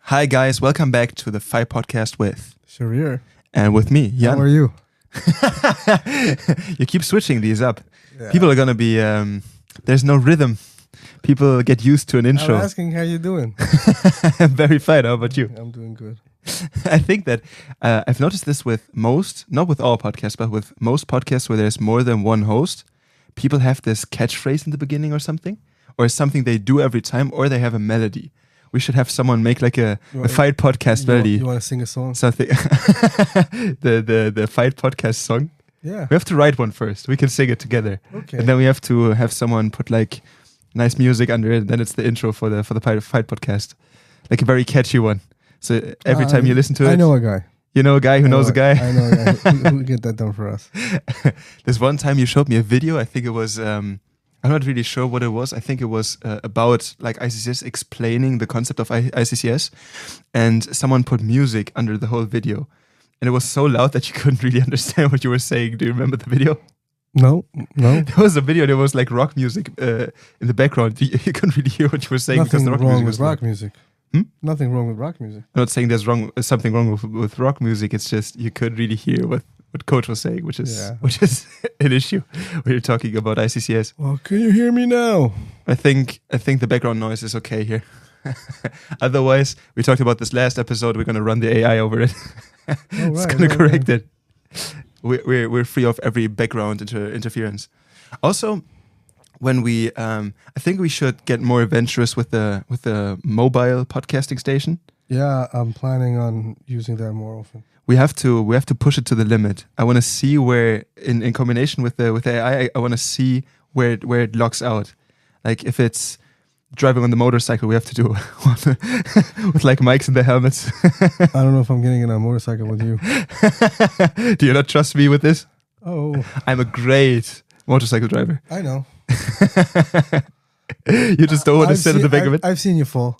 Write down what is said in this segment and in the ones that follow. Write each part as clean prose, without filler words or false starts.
Hi guys, welcome back to the Fight Podcast with Sharir. And with me, Jan. How are you? You keep switching these up. Yeah. People are gonna be, there's no rhythm. People get used to an intro. I'm asking how you doing. I'm very fine, how about you? I'm doing good. I think that I've noticed this with most, not with all podcasts, but with most podcasts where there's more than one host, people have this catchphrase in the beginning or something something they do every time, or they have a melody. We should have someone make like a Fight Podcast melody. You want to sing a song? Something. the Fight Podcast song. Yeah. We have to write one first. We can sing it together. Okay. And then we have to have someone put like nice music under it. And then it's the intro for the Fight Podcast. Like a very catchy one. So every time you listen to it. I know a guy. You know a guy who knows a guy? I know a guy who get that done for us. There's one time you showed me a video. I think it was, I'm not really sure what it was. I think it was about like ICCS explaining the concept of ICCS. And someone put music under the whole video. And it was so loud that you couldn't really understand what you were saying. Do you remember the video? No. There was a video, there was like rock music in the background. You couldn't really hear what you were saying because the rock music was rock music. Nothing wrong with rock music. I'm not saying there's something wrong with rock music. It's just you could really hear what Coach was saying, which is an issue when you're talking about ICCS. Well, can you hear me now? I think the background noise is okay here. Otherwise, we talked about this last episode. We're gonna run the AI over it. It's gonna correct it. We're free of every background interference. Also, when we, I think we should get more adventurous with the mobile podcasting station. Yeah, I'm planning on using that more often. We have to push it to the limit. I want to see where, in combination with the AI, I want to see where it locks out. Like if it's driving on the motorcycle, we have to do with like mics in the helmets. I don't know if I'm getting in a motorcycle with you. Do you not trust me with this? Oh, I'm a great motorcycle driver. I know. You just don't want to sit at the back of it. I've seen you fall.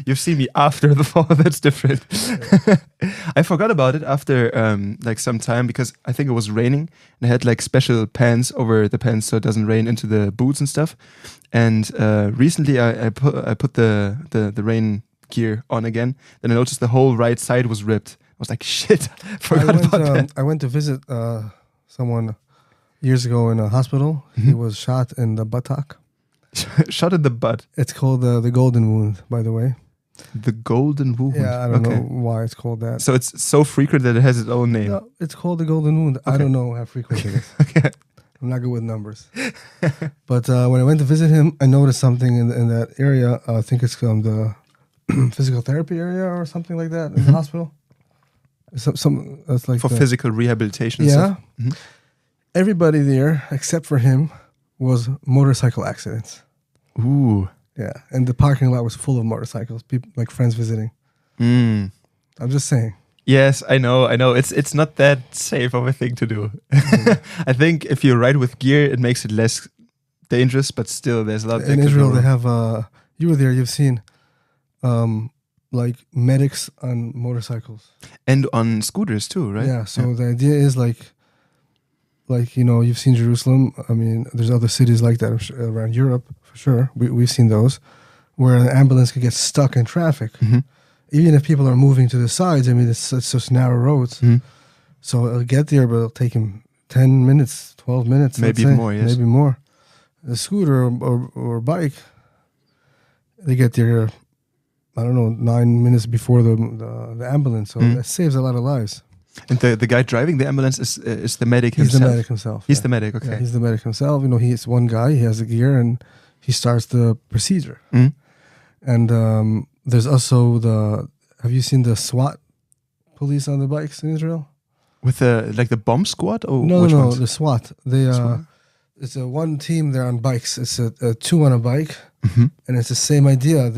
You've seen me after the fall. That's different. I forgot about it after like some time because I think it was raining and I had like special pants over the pants so it doesn't rain into the boots and stuff. And recently I put the rain gear on again. Then I noticed the whole right side was ripped. I was like, shit, forgot about that. I went to visit someone years ago in a hospital. He was shot in the buttock. Shot in the butt. It's called the golden wound, by the way. The golden wound. Yeah, I don't know why it's called that. So it's so frequent that it has its own name. No, it's called the golden wound. Okay. I don't know how frequent it is. Okay. I'm not good with numbers. But when I went to visit him, I noticed something in that area. I think it's the physical therapy area or something like that in the hospital. Some that's like for physical rehabilitation. Yeah. Stuff. Mm-hmm. Everybody there, except for him, was motorcycle accidents. Ooh. Yeah, and the parking lot was full of motorcycles, people like friends visiting. I'm just saying. Yes, I know. It's not that safe of a thing to do. I think if you ride with gear, it makes it less dangerous, but still, there's a lot. In Israel, they have. You were there. You've seen, like medics on motorcycles and on scooters too, right? Yeah. So the idea is like you've seen Jerusalem. I mean, there's other cities like that around Europe for sure. We've seen those where an ambulance could get stuck in traffic, even if people are moving to the sides. I mean, it's just narrow roads, so it'll get there, but it'll take him 10 minutes, 12 minutes, maybe more. Yes, maybe more. A scooter or bike, they get there. I don't know, 9 minutes before the ambulance, so that saves a lot of lives. And the guy driving the ambulance is the medic himself? He's the medic himself. He's the medic, okay. Yeah, he's the medic himself. You know, he's one guy, he has the gear, and he starts the procedure. And there's also have you seen the SWAT police on the bikes in Israel? With the bomb squad? Or no, ones? the SWAT. It's a one team there on bikes. It's a two on a bike, and it's the same idea.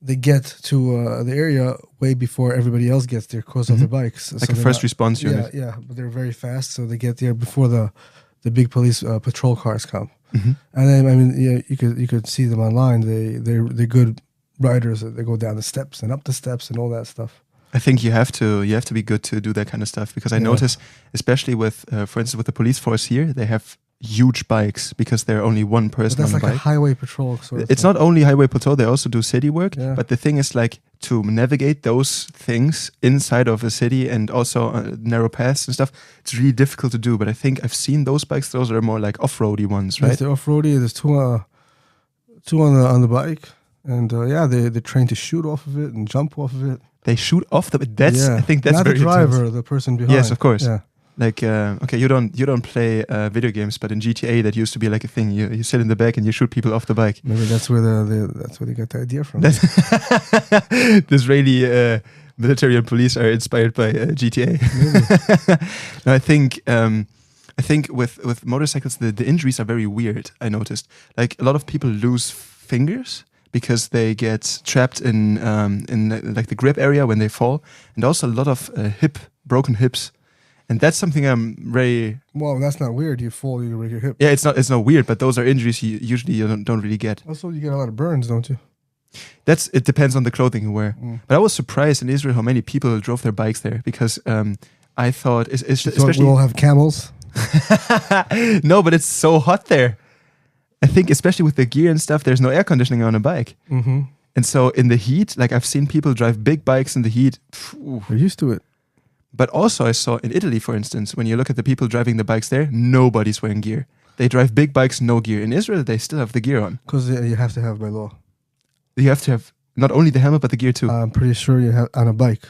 They get to the area way before everybody else gets there because of their bikes. Like a first response unit. Yeah, but they're very fast, so they get there before the big police patrol cars come. And then, I mean, yeah, you could see them online. They're good riders. They go down the steps and up the steps and all that stuff. I think you have to be good to do that kind of stuff because I notice, especially with, for instance, with the police force here, they have huge bikes because there are only one But person that's on the like a bike. highway patrol sort of It's thing. not only highway patrol; they also do city work. Yeah. But the thing is, like, to navigate those things inside of a city and also narrow paths and stuff, it's really difficult to do. But I think I've seen those bikes; those are more like off-roady ones, right? Yes, they're off-roady. There's two on the bike, and they're trained to shoot off of it and jump off of it. They shoot off the. That's I think that's not very the driver, intense. the person behind. Yes, of course. Yeah. Like okay, you don't play video games, but in GTA that used to be like a thing. You sit in the back and you shoot people off the bike. Maybe that's where that's where they got the idea from. The Israeli military and police are inspired by GTA. No, I think with motorcycles the injuries are very weird. I noticed like a lot of people lose fingers because they get trapped in like the grip area when they fall, and also a lot of broken hips. And that's something I'm very... Well, that's not weird. You fall, you break your hip. Yeah, it's not weird, but those are injuries you don't really get. Also, you get a lot of burns, don't you? It depends on the clothing you wear. Mm. But I was surprised in Israel how many people drove their bikes there because I thought, especially... we all have camels. No, but it's so hot there. I think especially with the gear and stuff, there's no air conditioning on a bike. Mm-hmm. And so in the heat, like I've seen people drive big bikes in the heat. We're used to it. But also I saw in Italy, for instance, when you look at the people driving the bikes there, nobody's wearing gear. They drive big bikes, no gear. In Israel, they still have the gear on. Because you have to have by law. You have to have not only the helmet, but the gear too. I'm pretty sure you have on a bike.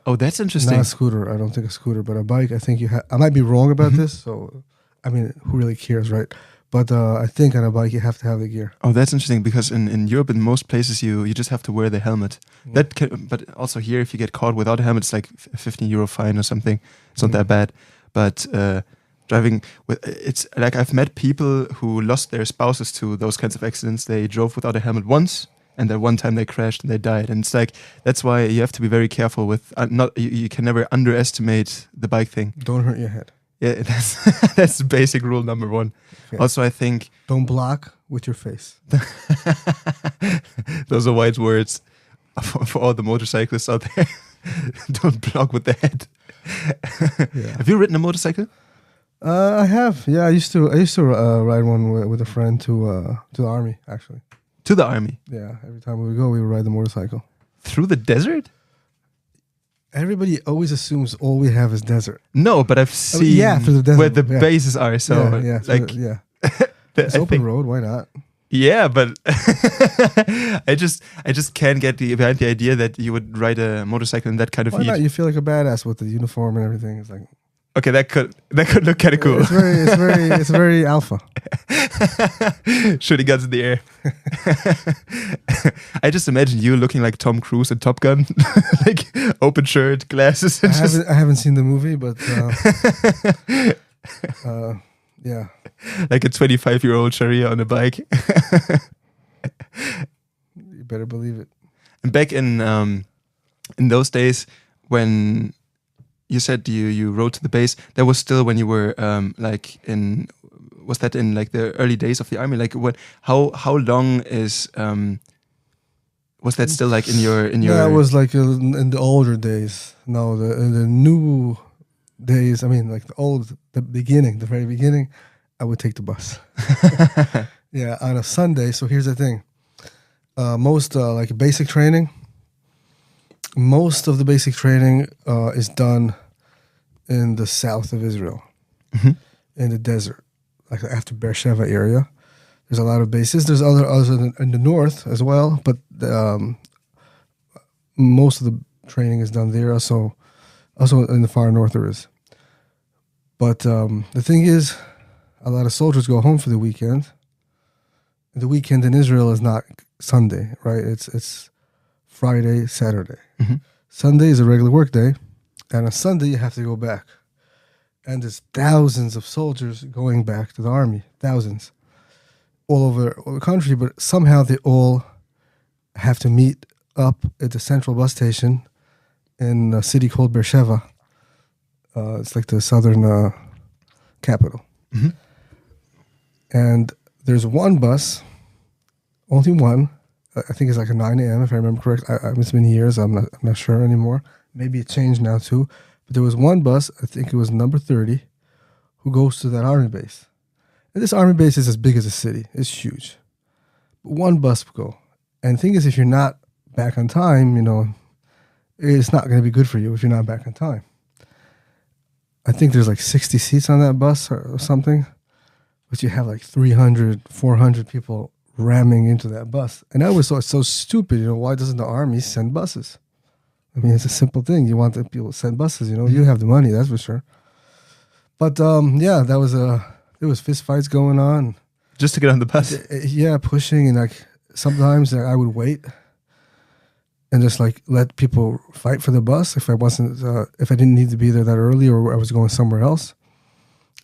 Oh, that's interesting. Not a scooter. I don't think a scooter, but a bike. I think you have. I might be wrong about this. So, I mean, who really cares, right? But I think on a bike you have to have the gear. Oh, that's interesting because in Europe, in most places, you just have to wear the helmet. Mm. But also here, if you get caught without a helmet, it's like a 15 euro fine or something. It's not that bad. But driving it's like I've met people who lost their spouses to those kinds of accidents. They drove without a helmet once, and then one time they crashed and they died. And it's like that's why you have to be very careful with you can never underestimate the bike thing. Don't hurt your head. Yeah, that's basic rule number one. Okay. Also, I think don't block with your face. Those are wise words for all the motorcyclists out there. Don't block with the head. Yeah. Have you ridden a motorcycle? I have. Yeah, I used to ride one with a friend to the army, actually. To the army? Yeah. Every time we would go, we would ride the motorcycle. Through the desert? Everybody always assumes all we have is desert. No, but I've seen through the desert, where the bases are. So it's open road. Why not? Yeah, but I just can't get behind the idea that you would ride a motorcycle in that kind of heat. Why not? You feel like a badass with the uniform and everything. It's like okay, that could look kind of cool. It's very alpha. Shooting guns in the air. I just imagine you looking like Tom Cruise in Top Gun, like open shirt, glasses. And I haven't seen the movie, but yeah, like a 25-year-old Sharia on a bike. You better believe it. And back in those days when you said you rode to the base, that was still when you were was that in like the early days of the army? Like how long is was that still like in your? That was like in the older days. No, in the new days. I mean, like the very beginning, I would take the bus. Yeah, on a Sunday. So here's the thing: most like basic training. Most of the basic training is done in the south of Israel, in the desert, like after Beersheba area. There's a lot of bases. There's other in the north as well, but most of the training is done there. Also in the far north there is. But the thing is, a lot of soldiers go home for the weekend. The weekend in Israel is not Sunday, right? It's Friday, Saturday. Mm-hmm. Sunday is a regular work day, and on Sunday you have to go back. And there's thousands of soldiers going back to the army, thousands, all over the country, but somehow they all have to meet up at the central bus station in a city called Beersheba. It's like the southern capital. Mm-hmm. And there's one bus, only one. I think it's like a 9 a.m. if I remember correct. It's been years. I'm not sure anymore. Maybe it changed now too. But there was one bus, I think it was number 30, who goes to that army base. And this army base is as big as a city. It's huge. But one bus will go. And the thing is, if you're not back on time, it's not going to be good for you if you're not back on time. I think there's like 60 seats on that bus or something. But you have like 300, 400 people ramming into that bus. And I always thought it's so stupid. Why doesn't the army send buses? I mean, it's a simple thing. You want the people to send buses, You have the money, that's for sure. But that was there was fist fights going on. Just to get on the bus? Yeah, pushing. And like sometimes I would wait and just like let people fight for the bus if I didn't need to be there that early or I was going somewhere else.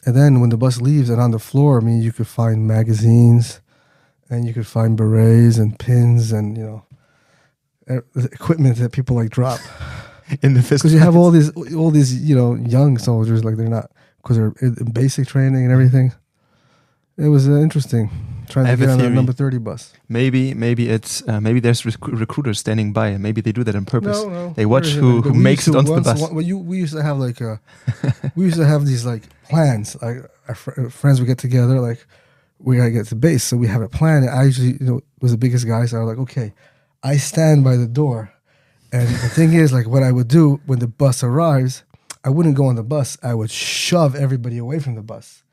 And then when the bus leaves and on the floor, I mean, you could find magazines and you could find berets and pins and, equipment that people like drop. In the fist. Because you have all these, young soldiers, like they're not, because they're in basic training and everything. It was interesting trying to get on the number 30 bus. Maybe it's maybe there's recruiters standing by, and maybe they do that on purpose. No. They watch who makes it onto the bus. We used to have like we used to have these like plans. Like our friends would get together, like we gotta get to base, so we have a plan. And I usually was the biggest guy, so I was like, okay, I stand by the door, and the thing is, like, what I would do when the bus arrives, I wouldn't go on the bus. I would shove everybody away from the bus.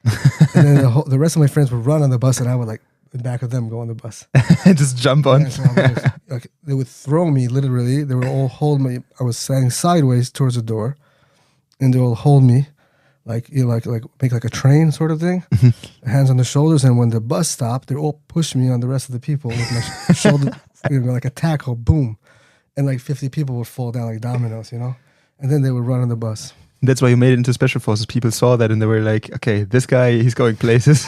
And then the rest of my friends would run on the bus, and I would, like, the back of them go on the bus. Just jump on. Yeah, so they would throw me, literally. They would all hold me. I was standing sideways towards the door, and they will hold me, like make like a train sort of thing, hands on the shoulders. And when the bus stopped, they all push me on the rest of the people with my shoulder, like a tackle, boom. And like 50 people would fall down like dominoes, And then they would run on the bus. That's why you made it into special forces. People saw that and they were like, okay, this guy, he's going places.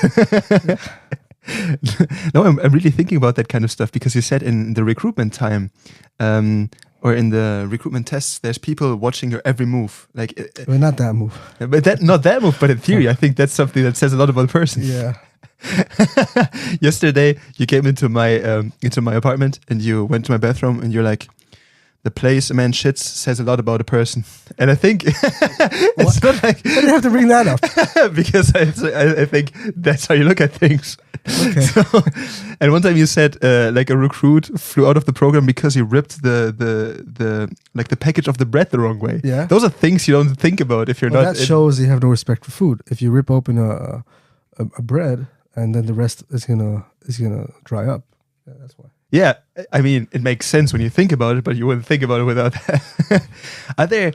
No, I'm really thinking about that kind of stuff because you said in the recruitment time or in the recruitment tests, there's people watching your every move. Well, not that move. But not that move, but in theory, I think that's something that says a lot about the person. Yeah. Yesterday, you came into my apartment and you went to my bathroom and you're like, the place a man shits says a lot about a person. And I think it's not like... Why do you have to bring that up? Because I think that's how you look at things. Okay. And one time you said like a recruit flew out of the program because he ripped the package of the bread the wrong way. Yeah. Those are things you don't think about if you're not... That shows you have no respect for food. If you rip open a bread and then the rest is gonna dry up. Yeah, that's why. Yeah, I mean, it makes sense when you think about it, but you wouldn't think about it without that. Are there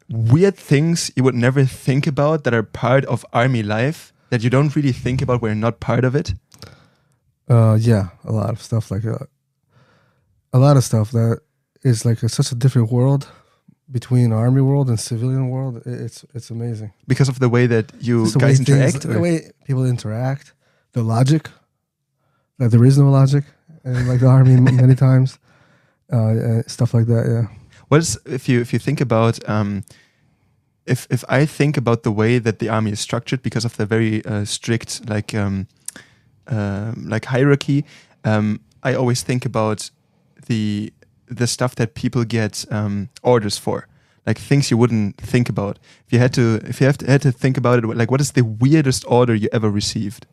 weird things you would never think about that are part of army life that you don't really think about when you're not part of it? Yeah, a lot of stuff a lot of stuff that is like such a different world between army world and civilian world. It's amazing because of the way that you guys interact. The way people interact, the logic. That there is no logic. And like the army many times, stuff like that. Yeah. What is if you think about if I think about the way that the army is structured because of the very strict like hierarchy, I always think about the stuff that people get orders for, like things you wouldn't think about. If you had to think about it, like what is the weirdest order you ever received?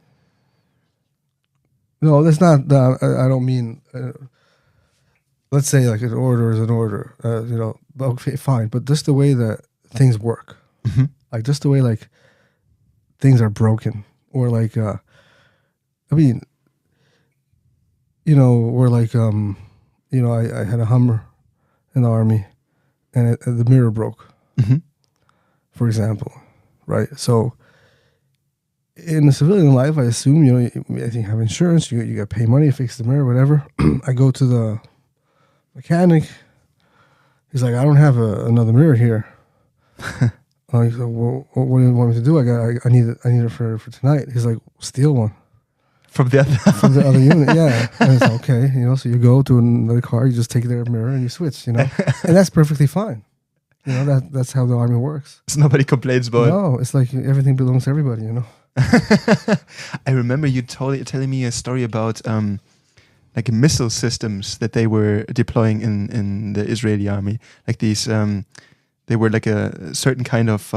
No, that's not. I don't mean. Let's say like an order is an order. Okay, fine. But just the way that things work, like just the way like things are broken, or like, I mean, or like, I had a Hummer in the army, and the mirror broke, for example, right? So. In the civilian life, I assume, you have insurance, you got to pay money to fix the mirror, whatever. I go to the mechanic. He's like, I don't have another mirror here. I said, well, what do you want me to do? I need it for tonight. He's like, steal one. From the other unit, yeah. And it's okay, so you go to another car, you just take their mirror and you switch, and that's perfectly fine. That's how the army works. So nobody complains about it. No, it's like everything belongs to everybody, I remember you telling me a story about like missile systems that they were deploying in the Israeli army, like these they were like a certain kind of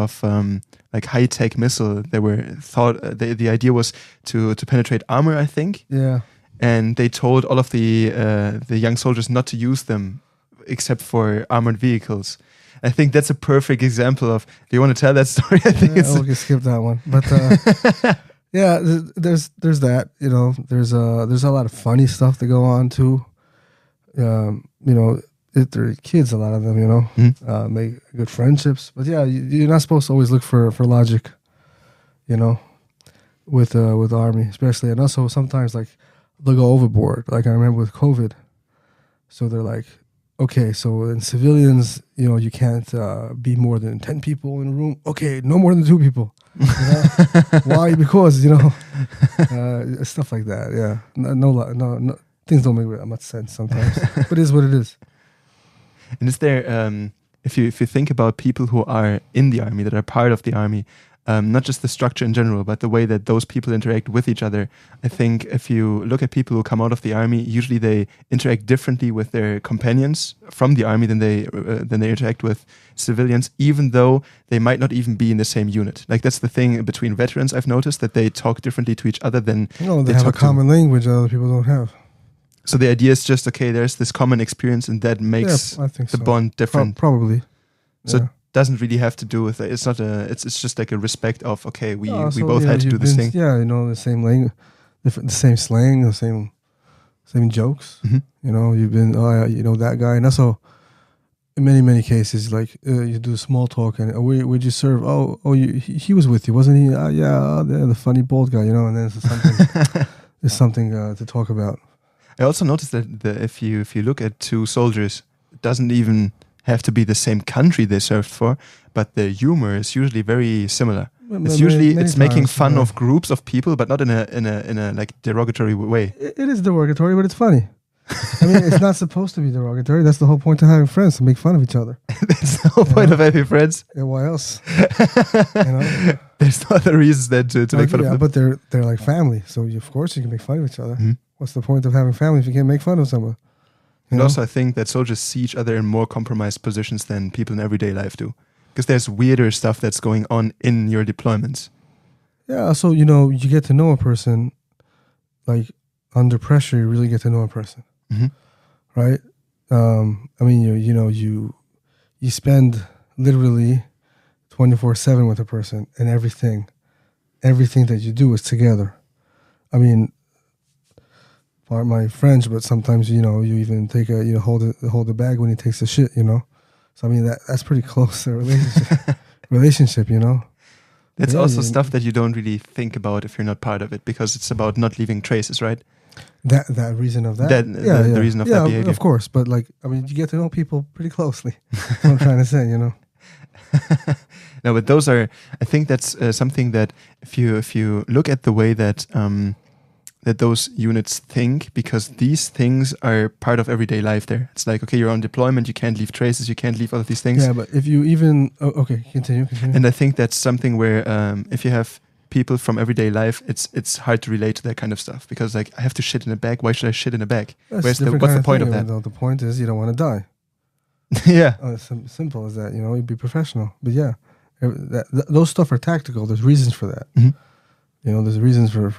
like high tech missile. They were thought the idea was to penetrate armor, I think. Yeah. And they told all of the young soldiers not to use them except for armored vehicles. I think that's a perfect example of. Do you want to tell that story? I think we can skip that one, but yeah, there's that. You know, there's a lot of funny stuff that go on too. You know, they're kids, a lot of them. You know, make good friendships. But yeah, you're not supposed to always look for logic. You know, with army, especially, and also sometimes like they'll go overboard. Like I remember with COVID, so they're like, okay, so in civilians, you know, you can't be more than 10 people in a room. Okay, no more than 2 people. You know? Why? Because, you know, stuff like that. Yeah, no, things don't make that much sense sometimes, but it is what it is. And is there, if you think about people who are in the army, that are part of the army, not just the structure in general, but the way that those people interact with each other. I think if you look at people who come out of the army, usually they interact differently with their companions from the army than they interact with civilians, even though they might not even be in the same unit. Like that's the thing between veterans. I've noticed that they talk differently to each other than they have a common language that other people don't have. So the idea is just, okay, there's this common experience, and that makes the bond different. Probably. So. Yeah. Doesn't really have to do with it. It's not a. It's just like a respect of, okay, we both had to do this thing. Yeah, you know, the same language, the same slang, the same jokes. Mm-hmm. You know, you've been you know that guy, and also in many cases, like you do small talk and where'd you serve? He was with you, wasn't he? The funny bald guy, you know. And then there's something to talk about. I also noticed that if you look at 2 soldiers, it doesn't even have to be the same country they served for, but the humor is usually very similar. It's usually it's making fun of groups of people, but not in a like derogatory way. It is derogatory, but it's funny. I mean, it's not supposed to be derogatory. That's the whole point of having friends, to make fun of each other. That's the whole point of having friends. Yeah, why else? You know? There's no other reasons than to make fun of them. But they're like family, so of course you can make fun of each other. Mm-hmm. What's the point of having family if you can't make fun of someone? And also, I think that soldiers see each other in more compromised positions than people in everyday life do. Because there's weirder stuff that's going on in your deployments. Yeah, so, you know, you get to know a person, like, under pressure, you really get to know a person. Mm-hmm. Right? I mean, you spend literally 24/7 with a person, and everything that you do is together. I mean, pardon my French, but sometimes, you know, you even hold the bag when he takes a shit, you know. So I mean that's pretty close to a relationship, you know. That's also stuff that you don't really think about if you're not part of it, because it's about not leaving traces, right? That reason of that. The reason of that behavior. Of course, but like, I mean, you get to know people pretty closely. That's what I'm trying to say, you know. No, but those are. I think that's something that if you look at the way that that those units think, because these things are part of everyday life there. It's like, okay, you're on deployment, you can't leave traces, you can't leave all of these things. Yeah, but if you even... okay, continue. And I think that's something where if you have people from everyday life, it's hard to relate to that kind of stuff, because like, I have to shit in a bag, why should I shit in a bag? What's the point of that? The point is you don't want to die. Yeah. Simple as that, you know, you'd be professional. But yeah, those stuff are tactical. There's reasons for that. Mm-hmm. You know, there's reasons for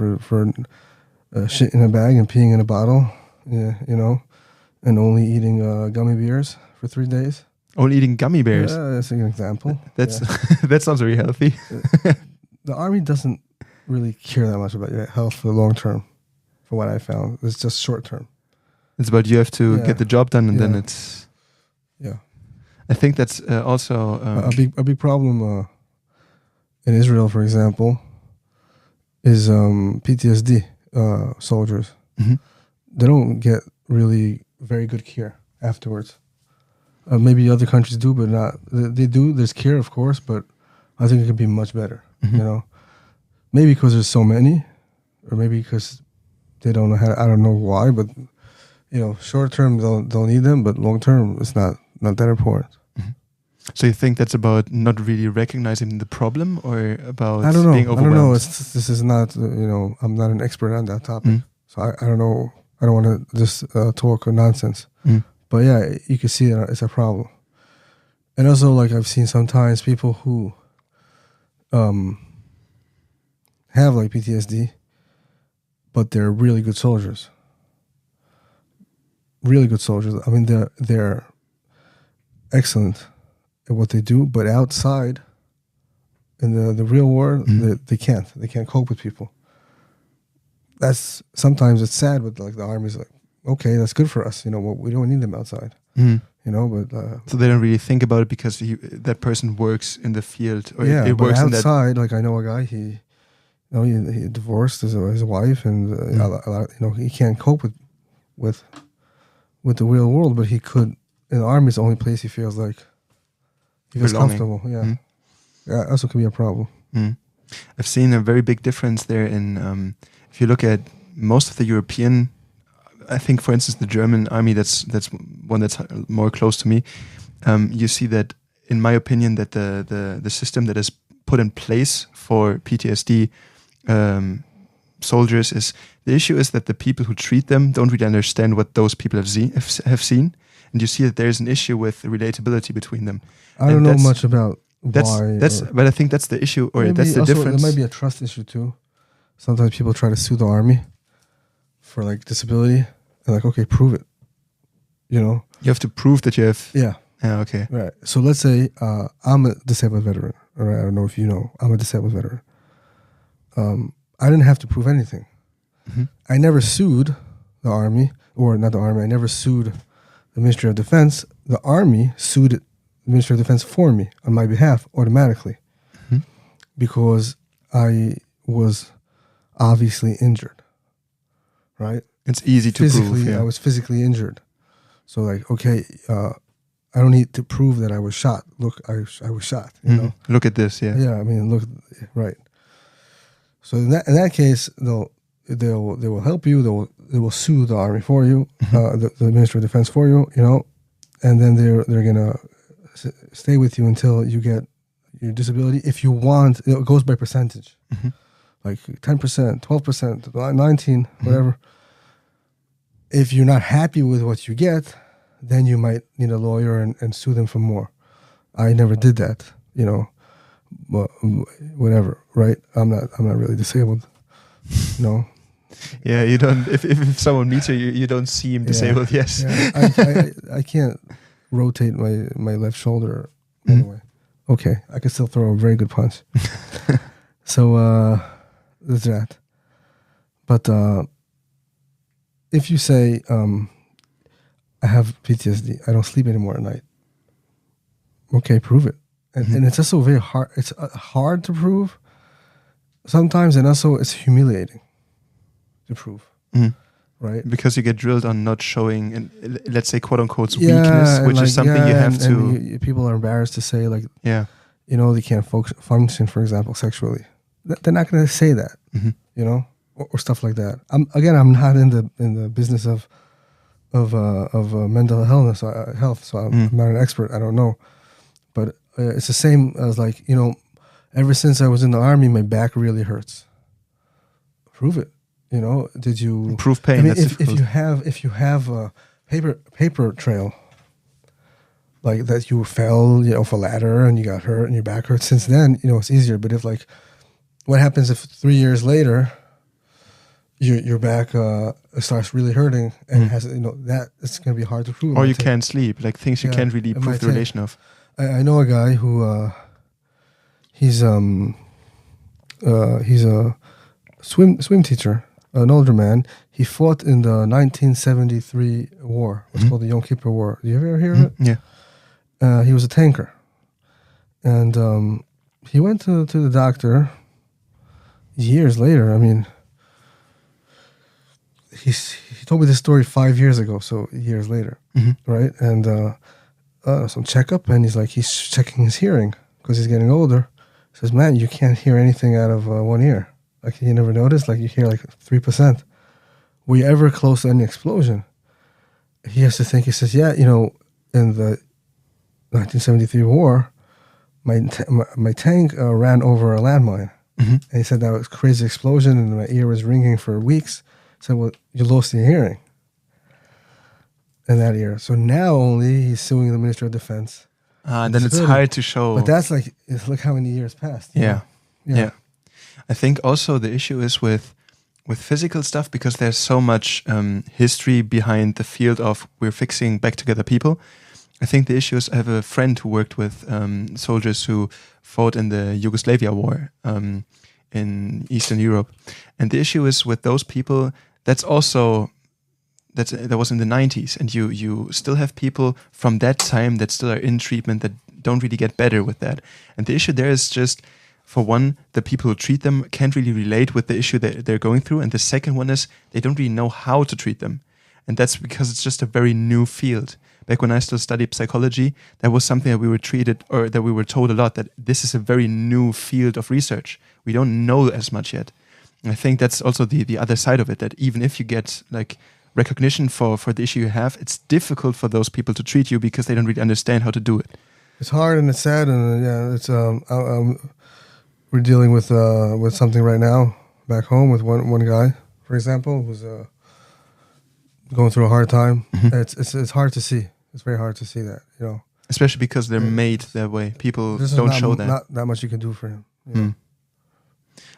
shit in a bag and peeing in a bottle, yeah, you know, and only eating gummy bears for 3 days. Only eating gummy bears? Yeah, that's an example. That sounds very healthy. The army doesn't really care that much about your health for the long term, for what I found. It's just short term. It's about you have to get the job done, and then it's... Yeah. I think that's also... a big problem in Israel, for example, is PTSD. Soldiers, mm-hmm. They don't get really very good care afterwards. Maybe other countries do, but not. They do. There's care, of course, but I think it could be much better. Mm-hmm. You know, maybe because there's so many, or maybe because they don't know how. I don't know why, but you know, short term they'll need them, but long term it's not that important. Mm-hmm. So you think that's about not really recognizing the problem, or about being overwhelmed? I don't know. This is not, you know, I'm not an expert on that topic. Mm. So I don't know. I don't want to just talk nonsense. Mm. But yeah, you can see it's a problem. And also, like, I've seen sometimes people who have like PTSD, but they're really good soldiers. Really good soldiers. I mean, they're excellent at what they do, but outside in the real world, they can't cope with people. That's sometimes it's sad, but like the army's like, okay, that's good for us. You know, we don't need them outside. You know, but so they don't really think about it because that person works in the field, or yeah, it but works outside. in that. Like I know a guy, he divorced his wife, and he can't cope with the real world, but he could. In the army is the only place he feels like he feels comfortable. Yeah, yeah, also could be a problem. I've seen a very big difference there in if you look at most of the European. I think, for instance, the German army, that's one that's more close to me. You see that, in my opinion, that the system that is put in place for PTSD soldiers is, the issue is that the people who treat them don't really understand what those people have seen. And you see that there's an issue with relatability between them. I don't know much about why. But I think that's the issue, or that's the also, difference. There might be a trust issue too. Sometimes people try to sue the army for like disability. And like, okay, prove it. You know, you have to prove that you have. Yeah. Yeah. Okay. Right. So let's say I'm a disabled veteran. All right. I don't know if you know. I'm a disabled veteran. I didn't have to prove anything. I never sued the army, or not the army. I never sued the Ministry of Defense. The army sued the Ministry of Defense for me on my behalf automatically, because I was obviously injured. Right. It's easy to prove. Yeah. I was physically injured. So like, okay, I don't need to prove that I was shot. Look, I was shot. You know. Look at this. Yeah. Yeah. I mean, look. Right. So in that case, they will help you. They will sue the army for you, the Ministry of Defense for you. You know, and then they're gonna stay with you until you get your disability. If you want, it goes by percentage, like 10%, 12%, 19%, whatever. If you're not happy with what you get, then you might need a lawyer and sue them for more. I never did that, you know, but whatever, right? I'm not really disabled, no. Yeah, you don't. If someone meets you don't seem disabled. Yes. Yeah. I can't rotate my left shoulder anyway. Okay, I can still throw a very good punch. So there's that. But if you say, I have PTSD, I don't sleep anymore at night. Okay, prove it. And it's also very hard. It's hard to prove sometimes, and also it's humiliating to prove, right? Because you get drilled on not showing, and let's say, quote unquote, weakness, which is something you have to. And people are embarrassed to say, like, you know, they can't function, for example, sexually. They're not going to say that, you know, or stuff like that. I'm not in the business of mental health, so I'm not an expert. I don't know, but it's the same as, like, you know, ever since I was in the army, my back really hurts. Prove it. You know, did you prove pain? I mean, if you have a paper trail, like that you fell, you know, off a ladder and you got hurt and your back hurts, since then, you know, it's easier. But if, like, what happens if 3 years later your back starts really hurting and has, you know, that it's going to be hard to prove. Or you can't sleep, like things you can't really prove the relation of. I know a guy who he's a swim teacher, an older man. He fought in the 1973 war. It's called the Yom Kippur War. Do you ever hear of it? Yeah. He was a tanker, and he went to the doctor years later. I mean, he told me this story 5 years ago, so years later, right? And some checkup, and he's checking his hearing because he's getting older. He says, "Man, you can't hear anything out of one ear. Like, you never noticed? Like, you hear like 3%. Were you ever close to any explosion?" He has to think. He says, "Yeah, you know, in the 1973 war, my tank ran over a landmine." And he said that was a crazy explosion, and my ear was ringing for weeks. He said, "Well, you lost your hearing in that ear." So now only he's suing the Ministry of Defense And then it's hard to show. But that's like, look how many years passed. Yeah. I think also the issue is with physical stuff, because there's so much history behind the field of we're fixing back together people. I think the issue is, I have a friend who worked with soldiers who fought in the Yugoslavia war in Eastern Europe. And the issue is with those people, that was in the 90s, and you still have people from that time that still are in treatment that don't really get better with that. And the issue there is just, for one, the people who treat them can't really relate with the issue that they're going through, and the second one is they don't really know how to treat them. And that's because it's just a very new field. Back when I still studied psychology, that was something that we were treated, or that we were told a lot, that this is a very new field of research. We don't know as much yet. And I think that's also the other side of it, that even if you get like recognition for the issue you have, it's difficult for those people to treat you because they don't really understand how to do it. It's hard and it's sad, and it's we're dealing with something right now back home with one guy, for example, who's going through a hard time. Mm-hmm. It's hard to see. It's very hard to see that, especially because they're made that way. People don't show that. Not that much you can do for him.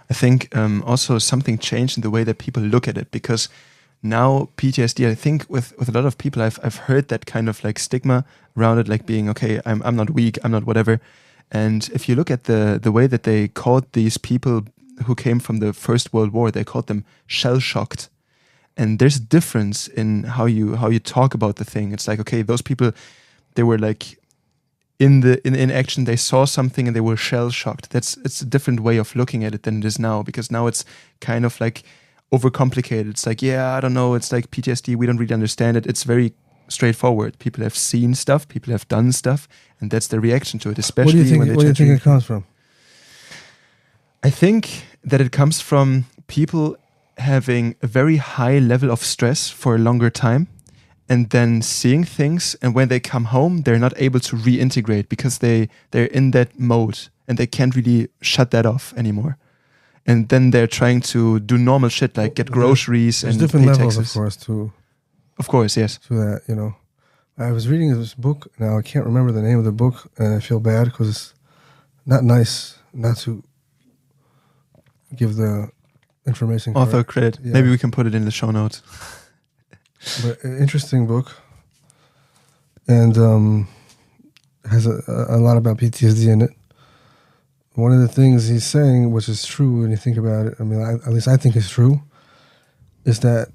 I think also something changed in the way that people look at it, because now PTSD, I think with a lot of people, I've heard that kind of like stigma around it, like being, okay, I'm not weak, I'm not whatever. And if you look at the way that they called these people who came from the First World War, they called them shell-shocked. And there's a difference in how you talk about the thing. It's like, okay, those people, they were like in action, they saw something and they were shell-shocked. It's a different way of looking at it than it is now, because now it's kind of like overcomplicated. It's like, I don't know, it's like PTSD, we don't really understand it. It's very straightforward. People have seen stuff, people have done stuff, and that's their reaction to it, especially when they Where do you think it comes from? I think that it comes from people having a very high level of stress for a longer time, and then seeing things, and when they come home, they're not able to reintegrate because they're in that mode and they can't really shut that off anymore. And then they're trying to do normal shit like get groceries and different pay levels, taxes. of course, too. Of course, yes. To that, I was reading this book. Now I can't remember the name of the book, and I feel bad because it's not nice not to give the information author credit. Yeah. Maybe we can put it in the show notes. But an interesting book, and has a lot about PTSD in it. One of the things he's saying, which is true when you think about it, I mean, at least I think it's true, is that,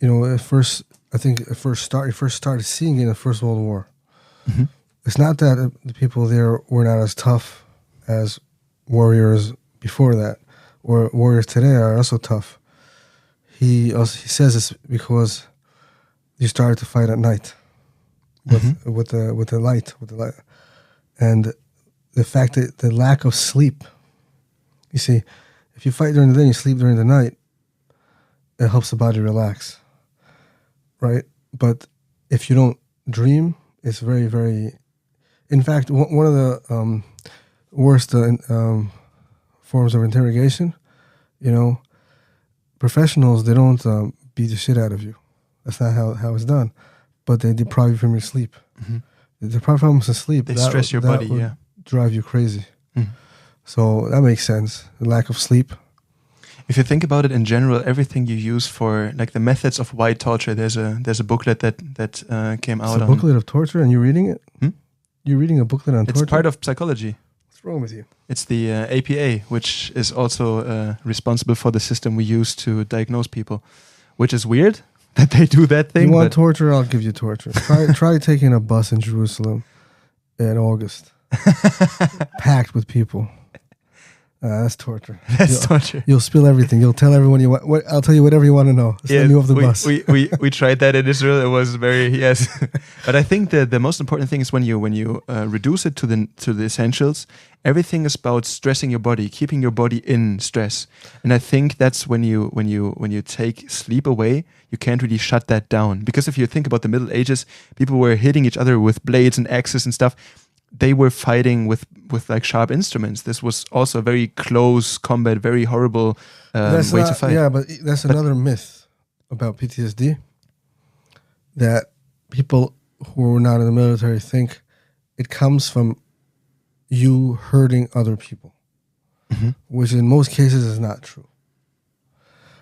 at first started seeing it in the First World War. Mm-hmm. It's not that the people there were not as tough as warriors before that, or warriors today are also tough. He says this because you started to fight at night with the light, and the fact that the lack of sleep. You see, if you fight during the day and you sleep during the night, it helps the body relax, right? But if you don't dream, it's very, very... In fact, one of the worst forms of interrogation, professionals, they don't beat the shit out of you. That's not how it's done. But they deprive you from your sleep. Mm-hmm. They deprive you from sleep. They stress your body, yeah. Drive you crazy. Mm. So that makes sense. The lack of sleep. If you think about it in general, everything you use for like the methods of white torture, there's a booklet that came out. It's a booklet of torture, and you're reading it. You're reading a booklet on torture. It's part of psychology. What's wrong with you? It's the APA, which is also responsible for the system we use to diagnose people, which is weird that they do that thing. You want torture? I'll give you torture. Try taking a bus in Jerusalem in August. Packed with people. That's torture. Torture. You'll spill everything. You'll tell everyone you want. I'll tell you whatever you want to know. Send you off the bus. We tried that in Israel. It was very But I think the most important thing is when you reduce it to the essentials. Everything is about stressing your body, keeping your body in stress. And I think that's when you take sleep away, you can't really shut that down. Because if you think about the Middle Ages, people were hitting each other with blades and axes and stuff. They were fighting with like sharp instruments. This was also a very close combat, very horrible way to fight. Yeah, but that's another myth about PTSD, that people who are not in the military think it comes from you hurting other people, which in most cases is not true,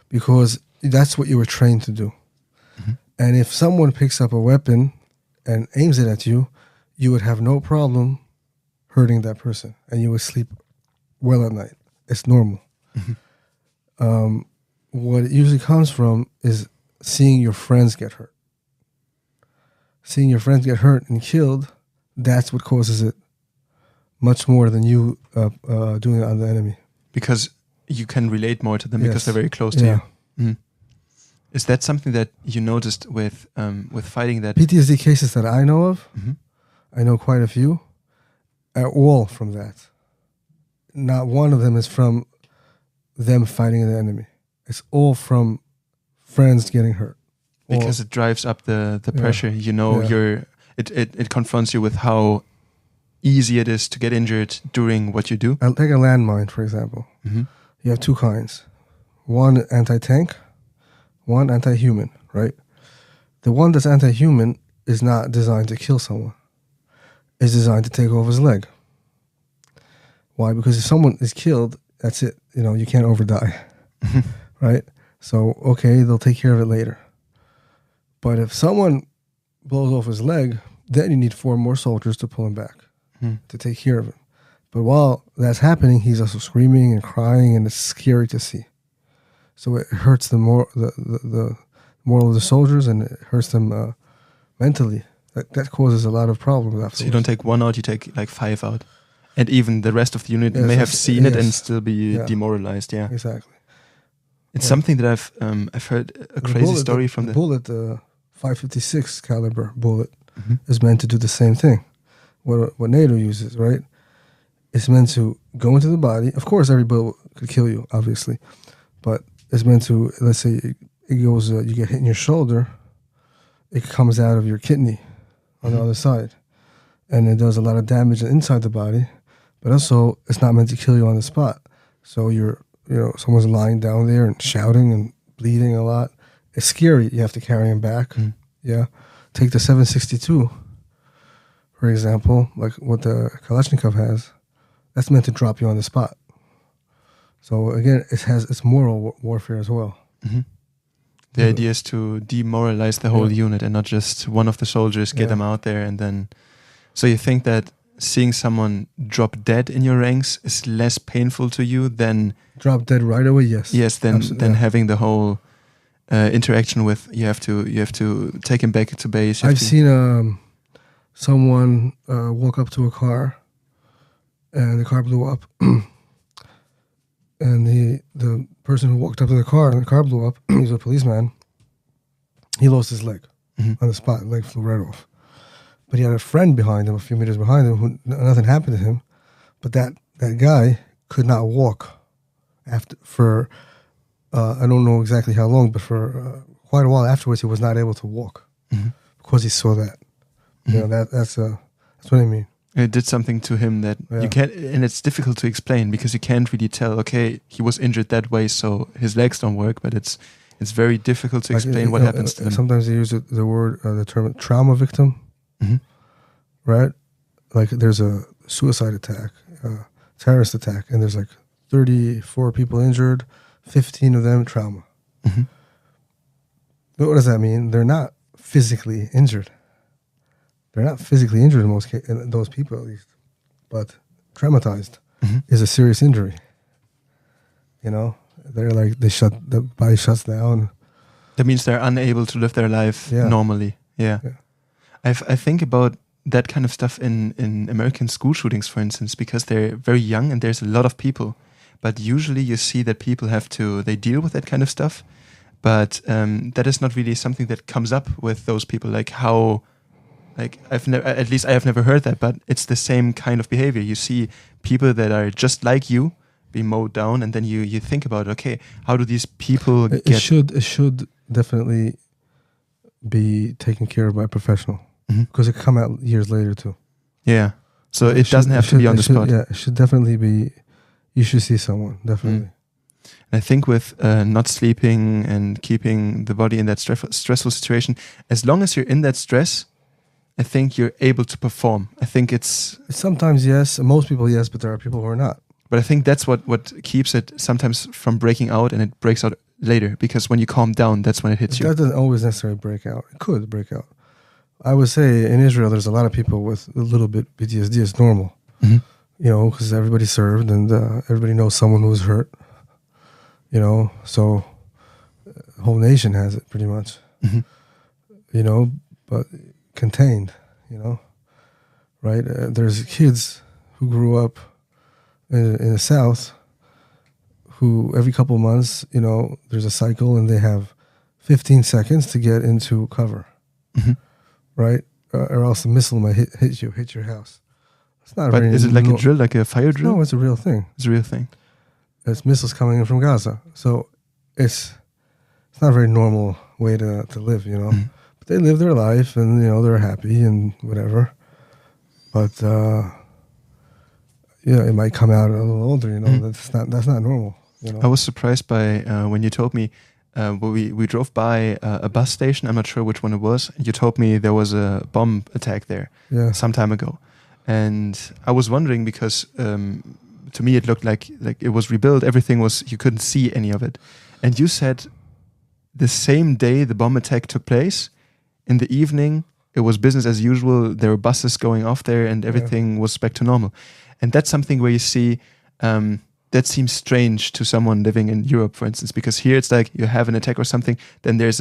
because that's what you were trained to do. And if someone picks up a weapon and aims it at you, you would have no problem hurting that person, and you would sleep well at night. It's normal. What it usually comes from is seeing your friends get hurt. Seeing your friends get hurt and killed, that's what causes it much more than you doing it on the enemy. Because you can relate more to them because they're very close to you. Is that something that you noticed with fighting that? PTSD cases that I know of, I know quite a few, are all from that. Not one of them is from them fighting the enemy. It's all from friends getting hurt. Because it drives up the pressure. You know, it confronts you with how easy it is to get injured during what you do. I'll take a landmine, for example. You have two kinds. One anti-tank, one anti-human, right? The one that's anti-human is not designed to kill someone. It's designed to take off his leg. Why? Because if someone is killed, that's it. You know, you can't overdie, right? So, okay, they'll take care of it later. But if someone blows off his leg, then you need 4 more soldiers to pull him back to take care of him. But while that's happening, he's also screaming and crying, and it's scary to see. So it hurts the moral of the soldiers, and it hurts them mentally. That causes a lot of problems afterwards. So you don't take 1 out, you take like 5 out. And even the rest of the unit may have seen it and still be demoralized. Yeah, exactly. It's something that I've heard a crazy story from the bullet. 5.56 caliber bullet is meant to do the same thing. What NATO uses, right? It's meant to go into the body. Of course, every bullet could kill you, obviously, but it's meant to. Let's say it goes. You get hit in your shoulder. It comes out of your kidney on the other side, and it does a lot of damage inside the body. But also, it's not meant to kill you on the spot. So someone's lying down there and shouting and bleeding a lot. It's scary. You have to carry him back. Yeah. Take the 7.62, for example, like what the Kalashnikov has. That's meant to drop you on the spot. So again, it's moral warfare as well. The idea is to demoralize the whole unit and not just one of the soldiers, get them out there and then... So you think that seeing someone drop dead in your ranks is less painful to you than... Drop dead right away, yes. Yes, than having the whole interaction with you have to take him back to base. I've seen someone walk up to a car and the car blew up. And the person who walked up to the car and the car blew up, he's a policeman, he lost his leg on the spot. The leg flew right off. But he had a friend behind him, a few meters behind him, who nothing happened to him. But that guy could not walk for I don't know exactly how long, but for quite a while afterwards, he was not able to walk because he saw that. You know, that's what I mean. It did something to him that you can't, and it's difficult to explain because you can't really tell. Okay, he was injured that way, so his legs don't work. But it's very difficult to explain what happens to them. Sometimes they use the term trauma victim. Right? Like there's a suicide attack, terrorist attack, and there's like 34 people injured, 15 of them trauma. But what does that mean? They're not physically injured. They're not physically injured in most cases, those people at least, but traumatized is a serious injury. You know, they're like the body shuts down. That means they're unable to live their life normally. Yeah. I think about that kind of stuff in American school shootings, for instance, because they're very young and there's a lot of people. But usually you see that people they deal with that kind of stuff. But that is not really something that comes up with those people. Like how, at least I have never heard that, but it's the same kind of behavior. You see people that are just like you be mowed down, and then you think about, okay, how do these people get... It should definitely be taken care of by a professional. Because it can come out years later too. Yeah. So it doesn't have to be on the spot. Yeah, it should definitely be. You should see someone, definitely. And I think with not sleeping and keeping the body in that stressful situation, as long as you're in that stress, I think you're able to perform. I think it's sometimes yes, most people yes, but there are people who are not. But I think that's what keeps it sometimes from breaking out, and it breaks out later, because when you calm down, that's when it hits you. That doesn't always necessarily break out. It could break out. I would say in Israel, there's a lot of people with a little bit PTSD. It's normal, Mhm. Because everybody served and everybody knows someone who's hurt, so the whole nation has it pretty much, Mhm. but contained, right? There's kids who grew up in the South who every couple of months, there's a cycle and they have 15 seconds to get into cover, Mhm. right? Or else a missile might hit your house. It's not. But very is it like a drill, like a fire drill? No, it's a real thing. It's a real thing. It's missiles coming in from Gaza, so it's not a very normal way to live, Mhm. But they live their life and they're happy and whatever. But it might come out a little older. That's not normal. I was surprised by when you told me we drove by a bus station. I'm not sure which one it was. You told me there was a bomb attack there some time ago, and I was wondering because to me it looked like it was rebuilt. Everything was, you couldn't see any of it, and you said the same day the bomb attack took place, in the evening it was business as usual. There were buses going off there, and everything was back to normal. And that's something where you see. That seems strange to someone living in Europe, for instance, because here it's like you have an attack or something, then it's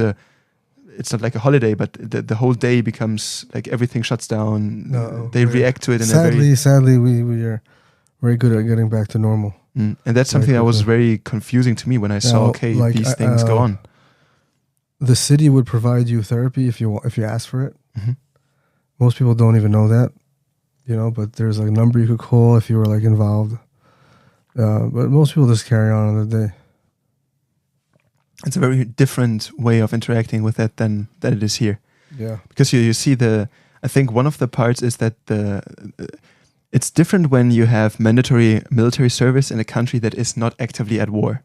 not like a holiday, but the whole day becomes like everything shuts down. No, they react to it. In sadly, we are very good at getting back to normal. And that's something that was very confusing to me when I saw, these things go on. The city would provide you therapy if you ask for it. Mm-hmm. Most people don't even know that, but there's a number you could call if you were involved. But most people just carry on the day. It's a very different way of interacting with that than it is here. Yeah. Because you see I think one of the parts is that it's different when you have mandatory military service in a country that is not actively at war.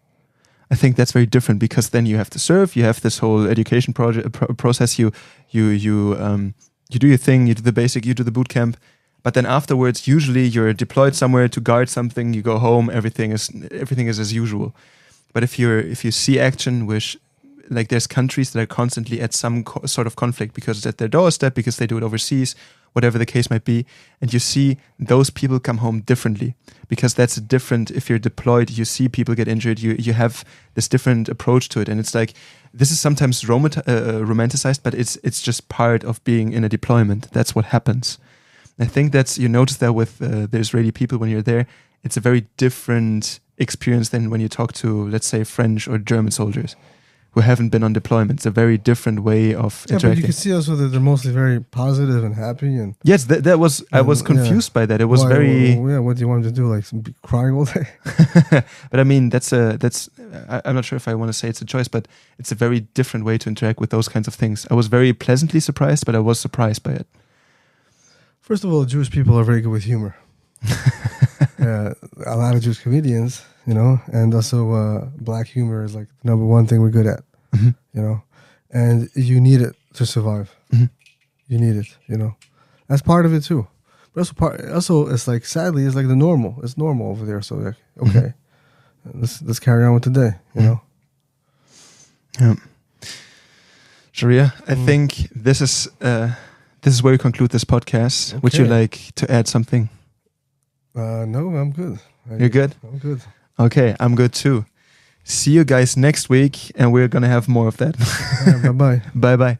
I think that's very different, because then you have to serve, you have this whole education process, you do your thing, you do the basic, you do the boot camp. But then afterwards, usually you're deployed somewhere to guard something. You go home, everything is as usual. But if you see action, which there's countries that are constantly at some sort of conflict because it's at their doorstep, because they do it overseas, whatever the case might be, and you see those people come home differently, because that's different. If you're deployed, you see people get injured. You have this different approach to it, and it's like this is sometimes romanticized, but it's just part of being in a deployment. That's what happens. I think you notice that with the Israeli people when you're there, it's a very different experience than when you talk to, let's say, French or German soldiers who haven't been on deployment. It's a very different way of interacting. But you can see also that they're mostly very positive and happy. And yes, that was. I was confused by that. It was very. What do you want them to do? Be crying all day? But I mean, that's. I'm not sure if I want to say it's a choice, but it's a very different way to interact with those kinds of things. I was very pleasantly surprised, but I was surprised by it. First of all, Jewish people are very good with humor. A lot of Jewish comedians, and also black humor is number one thing we're good at, Mm-hmm. And you need it to survive. Mm-hmm. You need it, That's part of it too. But also it's sadly, it's the normal. It's normal over there. So okay, let's carry on with the day, Yeah. Sharia, I think this is where we conclude this podcast. Okay. Would you like to add something? No, I'm good. You're good? I'm good. Okay, I'm good too. See you guys next week, and we're going to have more of that. Bye-bye. Bye-bye.